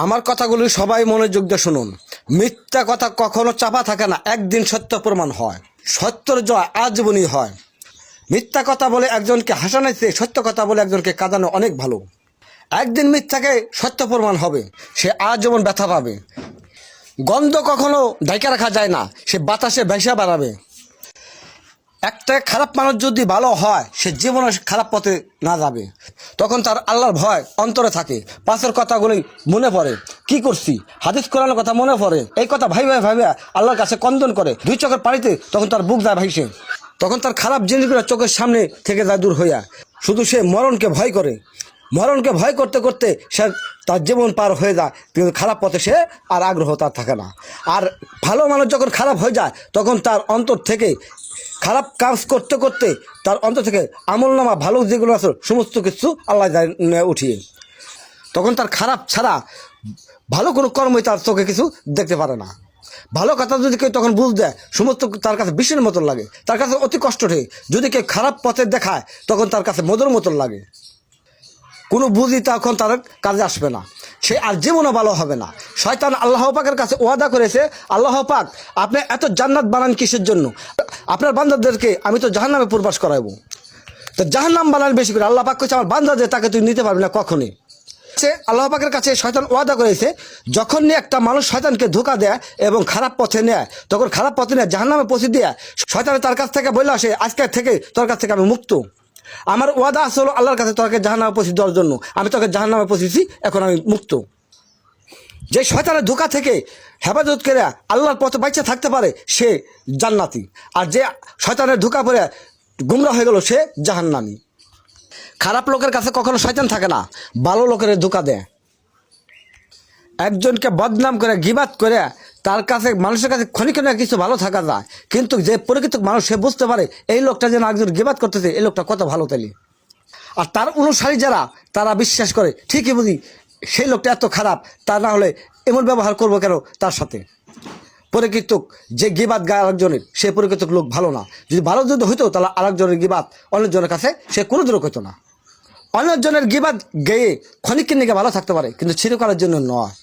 আমার কথাগুলি সবাই মনোযোগ দিয়ে শুনুন। মিথ্যা কথা কখনো চাপা থাকে না, একদিন সত্য প্রমাণ হয়। সত্যর জয় আজীবনই হয়। মিথ্যা কথা বলে একজনকে হাসানোর চেয়ে সত্য কথা বলে একজনকে কাঁদানো অনেক ভালো। একদিন মিথ্যাকে সত্য প্রমাণ হবে, সে আজীবন ব্যথা পাবে। গন্ধ কখনো ঢেকে রাখা যায় না, সে বাতাসে ভেসে বেড়াবে। একটা খারাপ মানুষ যদি ভালো হয়, সে জীবনে খারাপ পথে না যাবে। তখন তার আল্লাহর ভয় অন্তরে থাকে, পাশের কথাগুলি মনে পড়ে, কি করছি, হাদিস কোরআনের কথা মনে পড়ে। এই কথা ভাইবে ভাইবে আল্লাহর কাছে কন্দন করে, দুই চোখের পানিতে তখন তার বুক যায় ভাইসে। তখন তার খারাপ জিনিসগুলো চোখের সামনে থেকে যায় দূর হইয়া। শুধু সে মরণকে ভয় করে। মরণকে ভয় করতে করতে সে তার জীবন পার হয়ে যায়, কিন্তু খারাপ পথে সে আর আগ্রহ তার থাকে না। আর ভালো মানুষ যখন খারাপ হয়ে যায়, তখন তার অন্তর থেকে খারাপ কাজ করতে করতে তার অন্তর থেকে আমলনামা ভালো যেগুলো আছে সমস্ত কিছু আল্লাহ উঠিয়ে, তখন তার খারাপ ছাড়া ভালো কোনো কর্মই তার চোখে কিছু দেখতে পারে না। ভালো কথা যদি কেউ তখন বুঝ দেয়, সমস্ত তার কাছে বিষের মতন লাগে, তার কাছে অতি কষ্ট ঠে। যদি কেউ খারাপ পথে দেখায়, তখন তার কাছে মধুর মতন লাগে। কোনো বুঝি তখন তার কাজে আসবে না, সে আর জীবনও ভালো হবে না। শয়তান আল্লাহ পাকের কাছে ওয়াদা করেছে, আল্লাহ পাক আপনি এত জান্নাত বানান কিসের জন্য? আপনার বান্দাদেরকে আমি তো জাহান্নামে প্রবেশ করাবো। তো জাহান্নাম বানান বেশি করে। আল্লাহ পাক কইছে আমার বান্দাদের তাকে তুই নিতে পারবি না কখনই। আল্লাহ পাকের কাছে শয়তান ওয়াদা করেছে, যখন একটা মানুষ শয়তানকে ধোঁকা দেয় এবং খারাপ পথে নেয়, তখন খারাপ পথে নেয় জাহান্নামে পৌঁছে দেয়। শয়তানে তার কাছ থেকে বলে আসে, আজকে থেকে তোর কাছ থেকে আমি মুক্ত। আমার ওয়াদা আসলো আল্লাহর কাছে তোকে জাহান্নামে পৌঁছে দেওয়ার জন্য, আমি তোকে জাহান্নামে পৌঁছেছি, এখন আমি মুক্ত। যে শয়তানের ধোঁকা থেকে হেফাজত করে আল্লাহর পথে বাঁচা থাকতে পারে, সে জান্নাতি। আর যে শয়তানের ধোঁকা পড়ে গুমরা হয়ে গেল, সে জাহান্নামী। খারাপ লোকের কাছে কখনো শয়তান থাকে না, ভালো লোকের ধোঁকা দেয়। একজনকে বদনাম করে গিবাত করে তার কাছে মানুষের কাছে ক্ষণিক্ষণে কিছু ভালো থাকা যায়, কিন্তু যে প্রকৃত মানুষ সে বুঝতে পারে এই লোকটা যেন একজন গিবাত করতেছে, এই লোকটা কত ভালো তাইলে। আর তার অনুসারী যারা, তারা বিশ্বাস করে ঠিকই বুঝি সেই লোকটা এত খারাপ, তা না হলে এমন ব্যবহার করবো কেন তার সাথে। প্রকৃত যে গিবাত গায় আরেকজনের, সে প্রকৃত লোক ভালো না। যদি ভালো যদি হইতো, তাহলে আরেকজনের গিবাত অন্যজনের কাছে সে কোনো দিনও হইতো না। অন্যজনের গিবাত গেয়ে ক্ষণিকের নিকে ভালো থাকতে পারে, কিন্তু চিরকালের জন্য নয়।